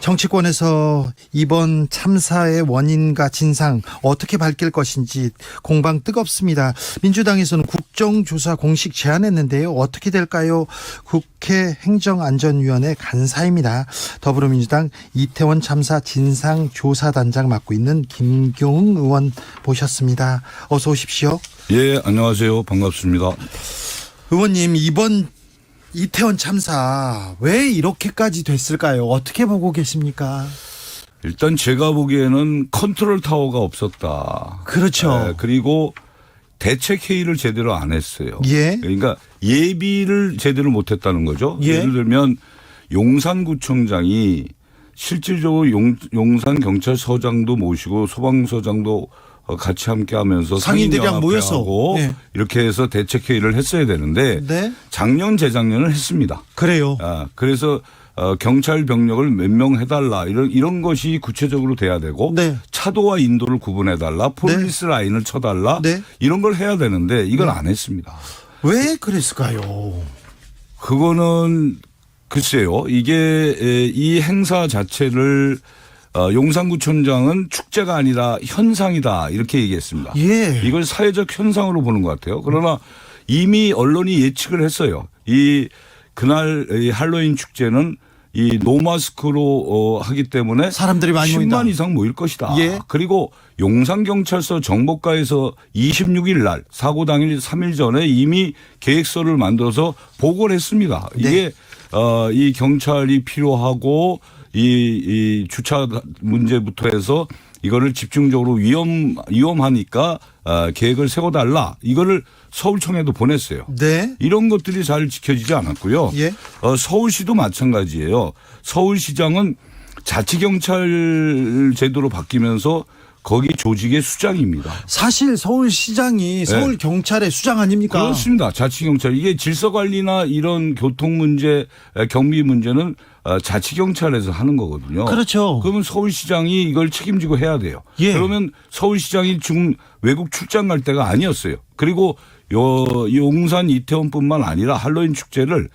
정치권에서 이번 참사의 원인과 진상 어떻게 밝힐 것인지 공방 뜨겁습니다. 민주당에서는 국정조사 공식 제안했는데요. 어떻게 될까요? 국회 행정안전위원회 간사입니다. 더불어민주당 이태원 참사 진상조사단장 맡고 있는 김경흥 의원 모셨습니다. 어서 오십시오. 예, 안녕하세요. 반갑습니다. 의원님, 이번 이태원 참사 왜 이렇게까지 됐을까요? 어떻게 보고 계십니까? 일단 제가 보기에는 컨트롤 타워가 없었다. 그렇죠. 그리고 대책 회의를 제대로 안 했어요. 예. 그러니까 예비를 제대로 못했다는 거죠. 예. 예를 들면 용산구청장이 실질적으로 용산경찰서장도 모시고 소방서장도 같이 함께하면서 상인들이랑 모여서 네. 이렇게 해서 대책 회의를 했어야 되는데 네. 작년 재작년을 했습니다. 그래요. 그래서 경찰 병력을 몇 명 해달라 이런 것이 구체적으로 돼야 되고 네. 차도와 인도를 구분해달라 폴리스 라인을 쳐달라 네. 이런 걸 해야 되는데 이걸 안 했습니다. 왜 그랬을까요? 그거는 글쎄요. 이게 이 행사 자체를 용산구청장은 축제가 아니라 현상이다 이렇게 얘기했습니다. 예. 이걸 사회적 현상으로 보는 것 같아요. 그러나 이미 언론이 예측을 했어요. 그날 이 할로윈 축제는 이 노마스크로 하기 때문에 사람들이 많이 10만 모인다. 이상 모일 것이다. 예. 그리고 용산경찰서 정보과에서 26일 날 사고 당일 3일 전에 이미 계획서를 만들어서 보고를 했습니다. 네. 이게 이 경찰이 필요하고 이 주차 문제부터 해서 이거를 집중적으로 위험하니까 계획을 세워달라. 이거를 서울청에도 보냈어요. 네. 이런 것들이 잘 지켜지지 않았고요. 예. 서울시도 마찬가지예요. 서울시장은 자치경찰 제도로 바뀌면서 거기 조직의 수장입니다. 사실 서울시장이 서울경찰의 수장 아닙니까? 그렇습니다. 자치경찰. 이게 질서관리나 이런 교통 문제, 경비 문제는 자치경찰에서 하는 거거든요. 그렇죠. 그러면 서울시장이 이걸 책임지고 해야 돼요. 예. 그러면 서울시장이 지금 외국 출장 갈 때가 아니었어요. 그리고 용산 이태원뿐만 아니라 할로윈 축제를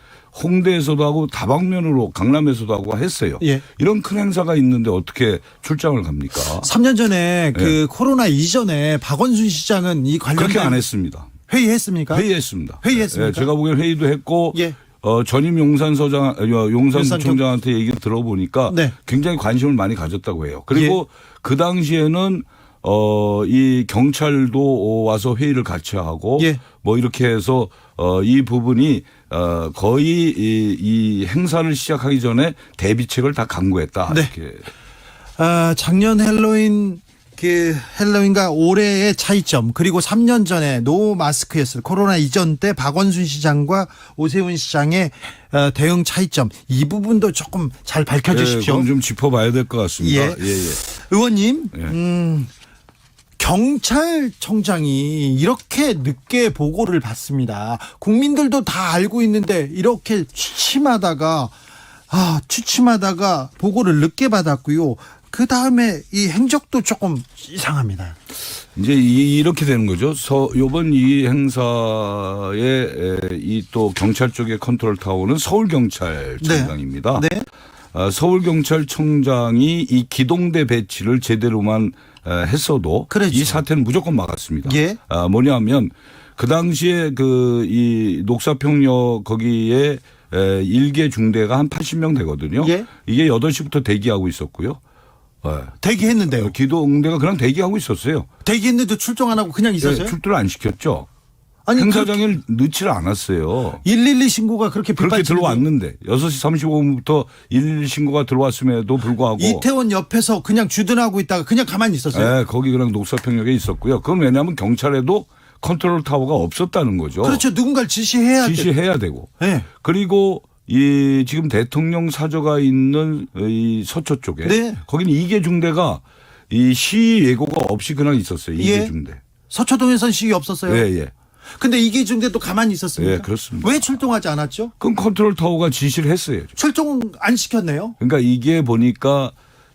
홍대에서도 하고 다방면으로 강남에서도 하고 했어요. 예. 이런 큰 행사가 있는데 어떻게 출장을 갑니까? 3년 전에 그 코로나 이전에 박원순 시장은 이 관련된 그렇게 안 했습니다. 회의했습니다. 회의했습니다. 회의했습니까? 예, 제가 보기엔 회의도 했고 예. 전임 용산구청장한테 얘기를 들어보니까 네. 굉장히 관심을 많이 가졌다고 해요. 그리고 그 당시에는 이 경찰도 와서 회의를 같이 하고 예. 뭐 이렇게 해서 이 부분이 거의 이 행사를 시작하기 전에 대비책을 다 강구했다. 네. 이렇게. 작년 헬로윈과 올해의 차이점, 그리고 3년 전에 노 마스크였을 코로나 이전 때 박원순 시장과 오세훈 시장의 대응 차이점, 이 부분도 조금 잘 밝혀주십시오. 그럼 좀 짚어봐야 될 것 같습니다. 예. 의원님, 예. 경찰청장이 이렇게 늦게 보고를 받습니다. 국민들도 다 알고 있는데 이렇게 취침하다가 보고를 늦게 받았고요. 그 다음에 이 행적도 조금 이상합니다. 이제 이렇게 되는 거죠. 요번 이 행사의 이 또 경찰 쪽의 컨트롤 타워는 서울경찰청장입니다. 네. 서울경찰청장이 이 기동대 배치를 제대로만 했어도 그렇죠. 이 사태는 무조건 막았습니다. 예. 뭐냐면 그 당시에 이 녹사평역 거기에 일개 중대가 한 80명 되거든요. 예. 이게 8시부터 대기하고 있었고요. 대기했는데요. 기동대가 그냥 대기하고 있었어요. 대기했는데 출동 안 하고 그냥 있었어요? 출두를 안 시켰죠. 아니, 행사장에 넣지를 않았어요. 112 신고가 그렇게 그렇게 들어왔는데 6시 35분부터 112 신고가 들어왔음에도 불구하고 이태원 옆에서 그냥 주둔하고 있다가 그냥 가만히 있었어요. 네, 거기 그냥 녹사평역에 있었고요. 그건 왜냐하면 경찰에도 컨트롤 타워가 없었다는 거죠. 그렇죠. 누군가를 지시해야 되고. 네. 그리고 이 지금 대통령 사저가 있는 이 서초 쪽에 네. 거기는 2개 중대가 이 시위 예고가 없이 그냥 있었어요. 2개 예. 중대. 서초동에선 시위 없었어요? 예, 예. 근데 이게 중대도 가만히 있었습니다. 예, 그렇습니다. 왜 출동하지 않았죠? 그럼 컨트롤 타워가 지시를 했어요. 출동 안 시켰네요. 그러니까 이게 보니까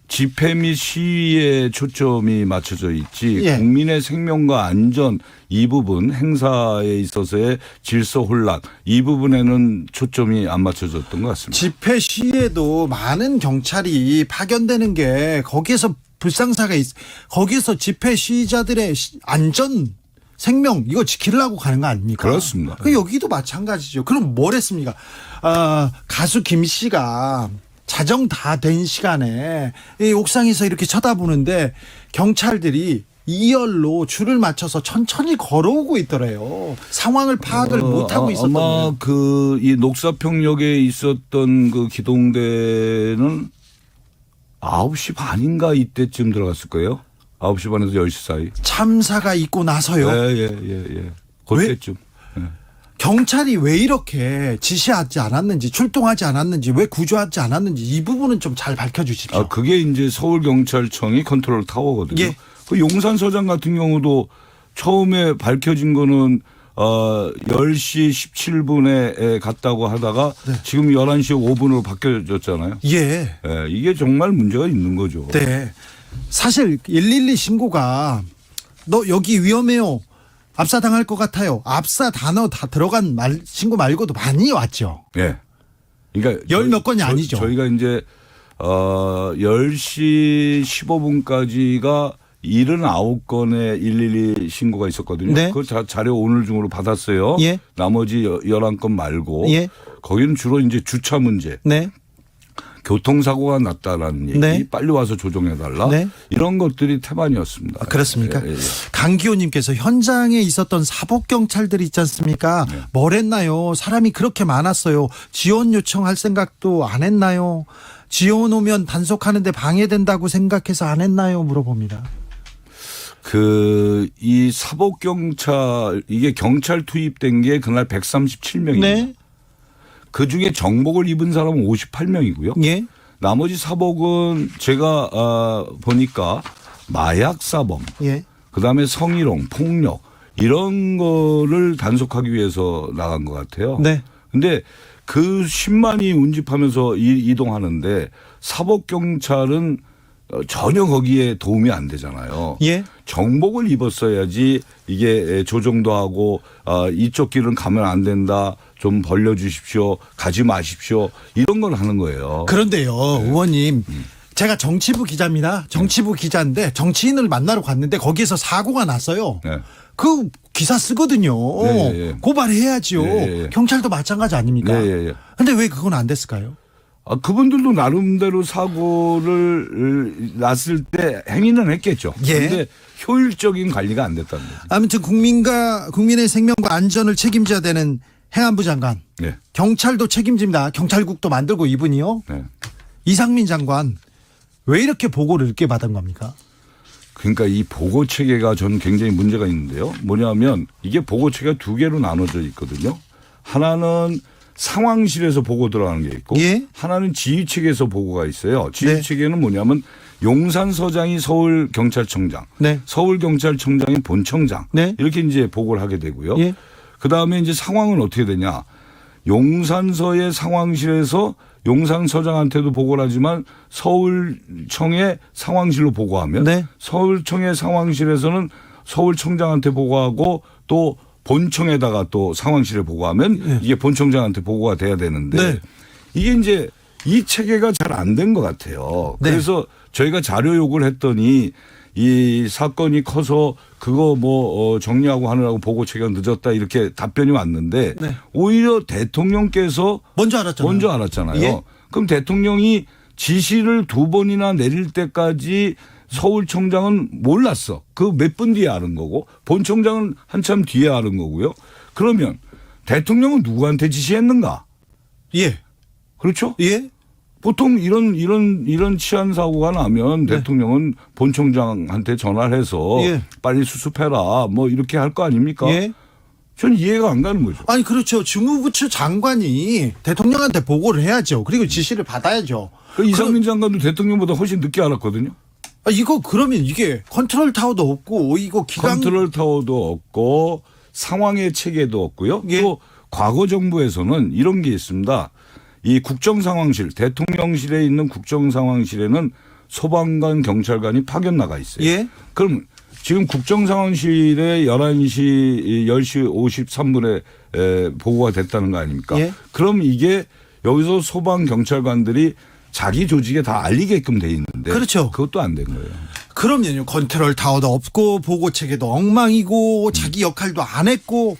집회 및 시위에 초점이 맞춰져 있지 예. 국민의 생명과 안전 이 부분 행사에 있어서의 질서 혼란 이 부분에는 초점이 안 맞춰졌던 것 같습니다. 집회 시에도 많은 경찰이 파견되는 게 거기에서 불상사가 거기서 집회 시위자들의 안전 생명 이거 지키려고 가는 거 아닙니까? 그렇습니다. 그 여기도 마찬가지죠. 그럼 뭘 했습니까? 가수 김 씨가 자정 다 된 시간에 이 옥상에서 이렇게 쳐다보는데 경찰들이 2열로 줄을 맞춰서 천천히 걸어오고 있더래요. 상황을 파악을 못하고 있었던 아마 거예요. 이 녹사평역에 있었던 그 기동대는 9시 반인가 이때쯤 들어갔을 거예요. 9시 반에서 10시 사이. 참사가 있고 나서요. 예. 그때쯤. 예. 경찰이 왜 이렇게 지시하지 않았는지 출동하지 않았는지 왜 구조하지 않았는지 이 부분은 좀 잘 밝혀주십시오. 그게 이제 서울경찰청이 컨트롤 타워거든요. 예. 그 용산서장 같은 경우도 처음에 밝혀진 거는 10시 17분에 갔다고 하다가 네. 지금 11시 5분으로 바뀌어졌잖아요. 예. 예, 이게 정말 문제가 있는 거죠. 네. 사실 112 신고가 너 여기 위험해요. 압사당할 것 같아요. 압사 단어 다 들어간 신고 말고도 많이 왔죠. 예. 그러니까 열 몇 건이 아니죠. 저희가 이제 10시 15분까지가 79건의 112 신고가 있었거든요. 네. 그 자료 오늘 중으로 받았어요. 예. 나머지 11건 말고 예. 거기는 주로 이제 주차 문제, 네. 교통사고가 났다라는 얘기, 네. 빨리 와서 조정해달라 네. 이런 것들이 태반이었습니다. 그렇습니까? 예. 강기호님께서 현장에 있었던 사복경찰들이 있지 않습니까? 네. 뭘 했나요? 사람이 그렇게 많았어요. 지원 요청할 생각도 안 했나요? 지원 오면 단속하는데 방해된다고 생각해서 안 했나요? 물어봅니다. 이 사복경찰 이게 경찰 투입된 게 그날 137명입니다. 네. 그 중에 정복을 입은 사람은 58명이고요. 예. 나머지 사복은 제가 보니까 마약 사범, 예. 그다음에 성희롱, 폭력 이런 거를 단속하기 위해서 나간 것 같아요. 네. 근데 그 10만이 운집하면서 이동하는데 사복 경찰은 전혀 거기에 도움이 안 되잖아요. 예. 정복을 입었어야지 이게 조정도 하고 이쪽 길은 가면 안 된다. 좀 벌려주십시오. 가지 마십시오. 이런 걸 하는 거예요. 그런데요, 의원님. 제가 정치부 기자입니다. 정치부 기자인데 정치인을 만나러 갔는데 거기에서 사고가 났어요. 네. 그 기사 쓰거든요. 예. 고발해야죠. 예. 경찰도 마찬가지 아닙니까? 예. 근데 왜 그건 안 됐을까요? 그분들도 나름대로 사고를 났을 때 행위는 했겠죠. 예. 그런데 효율적인 관리가 안 됐다는 거죠. 아무튼 국민의 생명과 안전을 책임져야 되는 행안부 장관. 네. 경찰도 책임집니다. 경찰국도 만들고 이분이요. 네. 이상민 장관 왜 이렇게 보고를 늦게 받은 겁니까? 그러니까 이 보고 체계가 저는 굉장히 문제가 있는데요. 뭐냐면 이게 보고 체계가 두 개로 나눠져 있거든요. 하나는 상황실에서 보고 들어가는 게 있고 예. 하나는 지휘체계에서 보고가 있어요. 지휘체계는 네. 뭐냐면 용산서장이 서울경찰청장, 네. 서울경찰청장이 본청장 네. 이렇게 이제 보고를 하게 되고요. 예. 그다음에 이제 상황은 어떻게 되냐. 용산서의 상황실에서 용산서장한테도 보고를 하지만 서울청의 상황실로 보고하면 네. 서울청의 상황실에서는 서울청장한테 보고하고 또 본청에다가 또 상황실에 보고하면 네. 이게 본청장한테 보고가 돼야 되는데 네. 이게 이제 이 체계가 잘 안 된 것 같아요. 네. 그래서 저희가 자료 요구를 했더니 이 사건이 커서 그거 정리하고 하느라고 보고 체계가 늦었다 이렇게 답변이 왔는데 네. 오히려 대통령께서 먼저 알았잖아요. 예? 예. 그럼 대통령이 지시를 2번이나 내릴 때까지 서울청장은 몰랐어. 그 몇 분 뒤에 아는 거고 본청장은 한참 뒤에 아는 거고요. 그러면 대통령은 누구한테 지시했는가? 예. 그렇죠? 예. 보통 이런 치안 사고가 나면 네. 대통령은 본청장한테 전화를 해서 예. 빨리 수습해라 뭐 이렇게 할 거 아닙니까? 예. 전 이해가 안 가는 거죠. 아니 그렇죠. 주무부처 장관이 대통령한테 보고를 해야죠. 그리고 지시를 받아야죠. 이상민 장관도 대통령보다 훨씬 늦게 알았거든요. 이거 그러면 이게 컨트롤 타워도 없고 이거 기강 컨트롤 타워도 없고 상황의 체계도 없고요. 예. 또 과거 정부에서는 이런 게 있습니다. 이 국정상황실, 대통령실에 있는 국정상황실에는 소방관, 경찰관이 파견 나가 있어요. 예. 그럼 지금 국정상황실에 10시 53분에 보고가 됐다는 거 아닙니까? 예. 그럼 이게 여기서 소방, 경찰관들이 자기 조직에 다 알리게끔 돼 있는데. 그렇죠. 그것도 안 된 거예요. 그럼요. 컨트롤 타워도 없고 보고 체계도 엉망이고 자기 역할도 안 했고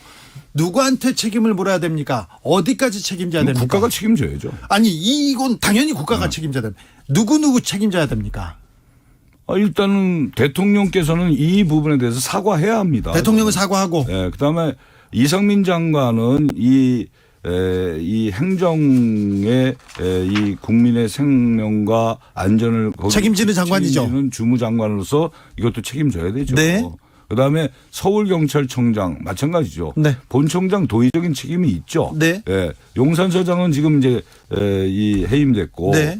누구한테 책임을 물어야 됩니까? 어디까지 책임져야 됩니까? 국가가 책임져야죠. 아니 이건 당연히 국가가 책임져야 됩니다. 누구 책임져야 됩니까? 일단은 대통령께서는 이 부분에 대해서 사과해야 합니다. 대통령은 사과하고 그다음에 이상민 장관은 이 행정의 이 국민의 생명과 안전을 책임지는 장관이죠. 책임지는 주무장관으로서 이것도 책임져야 되죠. 네. 그다음에 서울경찰청장 마찬가지죠. 네. 본청장 도의적인 책임이 있죠. 네. 용산서장은 지금 이제 이 해임됐고 네.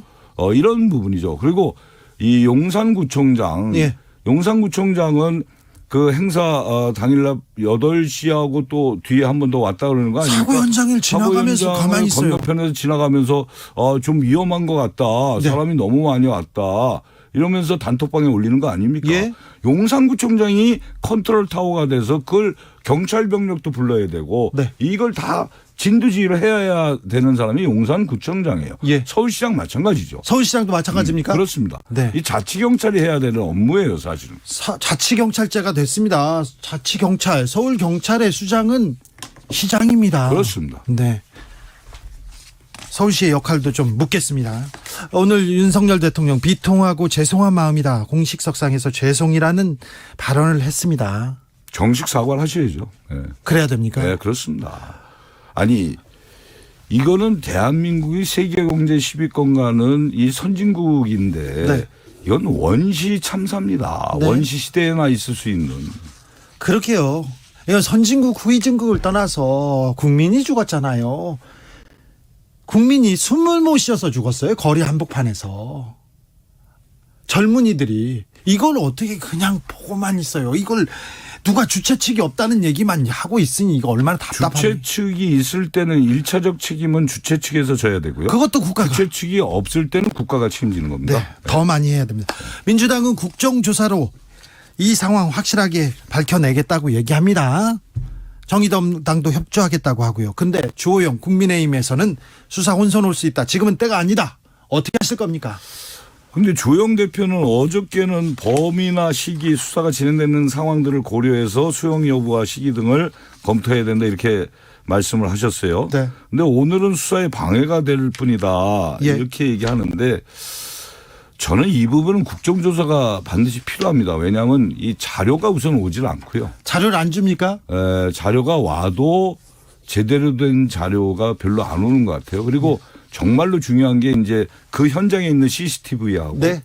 이런 부분이죠. 그리고 이 용산구청장, 예. 용산구청장은 그 행사 당일날 8시하고 또 뒤에 한 번 더 왔다 그러는 거 아닙니까? 사고 현장을 지나가면서 사고 가만히 현장을 있어요. 건너편에서 지나가면서 좀 위험한 것 같다. 네. 사람이 너무 많이 왔다. 이러면서 단톡방에 올리는 거 아닙니까? 예. 용산구청장이 컨트롤 타워가 돼서 그걸 경찰 병력도 불러야 되고 네. 이걸 다 진두지휘를 해야 되는 사람이 용산구청장이에요. 예. 서울시장 마찬가지죠. 서울시장도 마찬가지입니까? 그렇습니다. 네. 이 자치경찰이 해야 되는 업무예요, 사실은. 자치경찰제가 됐습니다. 자치경찰, 서울경찰의 수장은 시장입니다. 그렇습니다. 네. 서울시의 역할도 좀 묻겠습니다. 오늘 윤석열 대통령 비통하고 죄송한 마음이다. 공식석상에서 죄송이라는 발언을 했습니다. 정식 사과를 하셔야죠. 네. 그래야 됩니까? 네, 그렇습니다. 아니, 이거는 대한민국이 세계경제 10위권 가는 이 선진국인데 네. 이건 원시 참사입니다. 네. 원시 시대에나 있을 수 있는. 그렇게요. 이건 선진국 후진국을 떠나서 국민이 죽었잖아요. 국민이 숨을 못 쉬어서 죽었어요. 거리 한복판에서. 젊은이들이 이걸 어떻게 그냥 보고만 있어요. 이걸 누가 주최 측이 없다는 얘기만 하고 있으니 이거 얼마나 답답합니까? 주최 측이 있을 때는 1차적 책임은 주최 측에서 져야 되고요. 그것도 국가가. 주최 측이 없을 때는 국가가 책임지는 겁니다. 네, 더 많이 해야 됩니다. 민주당은 국정조사로 이 상황 확실하게 밝혀내겠다고 얘기합니다. 정의당도 협조하겠다고 하고요. 근데 주호영 국민의힘에서는 수사 혼선 올 수 있다. 지금은 때가 아니다. 어떻게 하실 겁니까? 근데 조영 대표는 어저께는 범위나 시기 수사가 진행되는 상황들을 고려해서 수용 여부와 시기 등을 검토해야 된다 이렇게 말씀을 하셨어요. 네. 근데 오늘은 수사에 방해가 될 뿐이다. 예. 이렇게 얘기하는데 저는 이 부분은 국정조사가 반드시 필요합니다. 왜냐하면 이 자료가 우선 오질 않고요. 자료를 안 줍니까? 자료가 와도 제대로 된 자료가 별로 안 오는 것 같아요. 그리고 정말로 중요한 게 이제 그 현장에 있는 CCTV하고 네.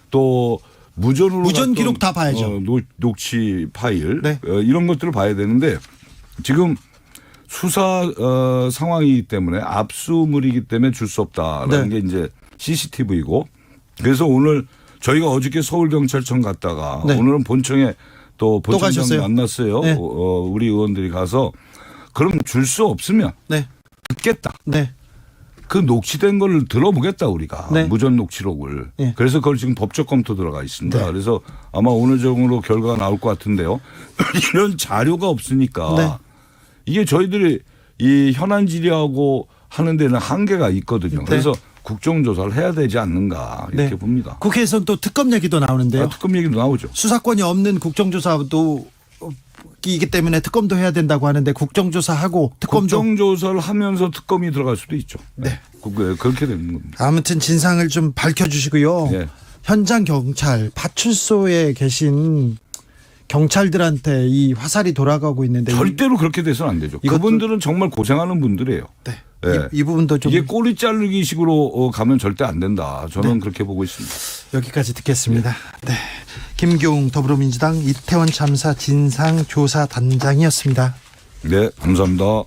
또 무전 기록 다 봐야죠. 녹취 파일 네. 이런 것들을 봐야 되는데 지금 수사 상황이기 때문에 압수물이기 때문에 줄 수 없다라는 네. 게 이제 CCTV이고 그래서 오늘 저희가 어저께 서울경찰청 갔다가 네. 오늘은 본청에 또 본청장 가셨어요? 만났어요. 네. 우리 의원들이 가서 그럼 줄 수 없으면 네. 듣겠다. 네. 그 녹취된 걸 들어보겠다 우리가 네. 무전 녹취록을. 네. 그래서 그걸 지금 법적 검토 들어가 있습니다. 네. 그래서 아마 오늘 정도로 결과가 나올 것 같은데요. 이런 자료가 없으니까 네. 이게 저희들이 이 현안 질의하고 하는 데는 한계가 있거든요. 네. 그래서 국정조사를 해야 되지 않는가 이렇게 네. 봅니다. 국회에서는 또 특검 얘기도 나오는데요. 특검 얘기도 나오죠. 수사권이 없는 국정조사도 이기 때문에 특검도 해야 된다고 하는데 국정조사하고 특검도 국정조사를 하면서 특검이 들어갈 수도 있죠. 네. 그렇게 되는 겁니다. 아무튼 진상을 좀 밝혀주시고요. 네. 현장 경찰 파출소에 계신 경찰들한테 이 화살이 돌아가고 있는데 절대로 그렇게 돼서는 안 되죠. 그분들은 정말 고생하는 분들이에요. 네. 네. 이 부분도 좀 이게 꼬리 자르기 식으로 가면 절대 안 된다. 저는 그렇게 보고 있습니다. 여기까지 듣겠습니다. 네. 김교웅 더불어민주당 이태원 참사 진상조사단장이었습니다. 네, 감사합니다.